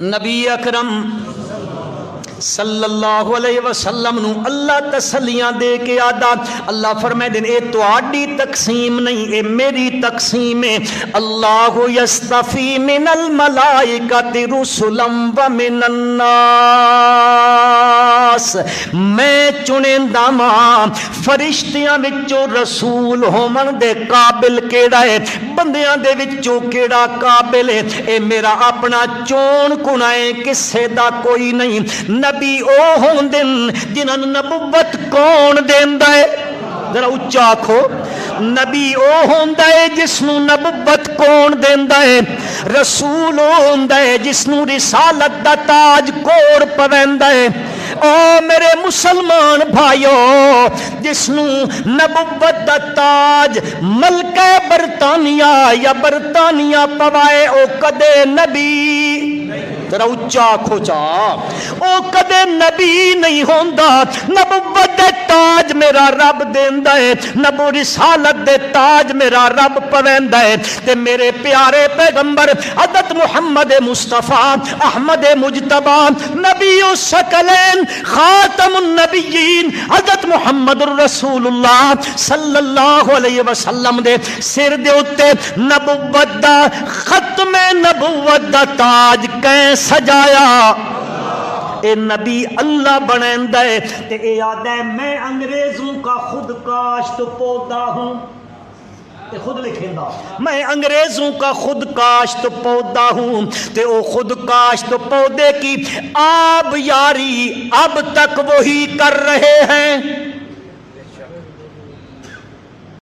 نبی اکرم صلی اللہ علیہ وسلم نو اللہ تسلیاں دے کے آدھا اللہ فرمائے دن اے تواڈی تقسیم نہیں اے میری تقسیم ہے اللہ یستفی من الملائکۃ رسلا ومن الناس میں چنیندا ماں فرشتیاں وچوں رسول ہومن دے قابل کیڑا ہے بندیاں دے وچوں کیڑا قابل ہے اے میرا اپنا چون کنائے کسے دا کوئی نہیں نبی او ہوندن جنہاں نبوت کون دیندا ہے ذرا اچا آکھو نبی او ہوندا ہے جس نو نبوت کون دیندا ہے رسول او ہوندا ہے جس نو رسالت دا تاج کوڑ پویندا ہے او میرے مسلمان بھائیو جس نو نبوت دا تاج ملکہ برطانیہ یا برطانیہ پوائے او کدے نبی ذرا اچا کھوچا او کدے نبی نہیں ہوندا نبوت دے تاج میرا رب دیندا ہے نبو رسالت دے تاج میرا رب پویندا ہے تے میرے پیارے پیغمبر حضرت محمد مصطفیٰ احمد مجتبی نبی الثقلین خاتم النبیین حضرت محمد الرسول اللہ صلی اللہ علیہ وسلم دے سر دے اتے نبوت دا ختم نبوت دا تاج کہیں سجایا اے نبی اللہ بنیندا ہے تے اے یاد ہے میں انگریزوں کا خود کاشت پودا ہوں تے خود لکھیندا میں انگریزوں کا خود کاشت پودا ہوں تے او خود کاشت پودے کی آب یاری اب تک وہی کر رہے ہیں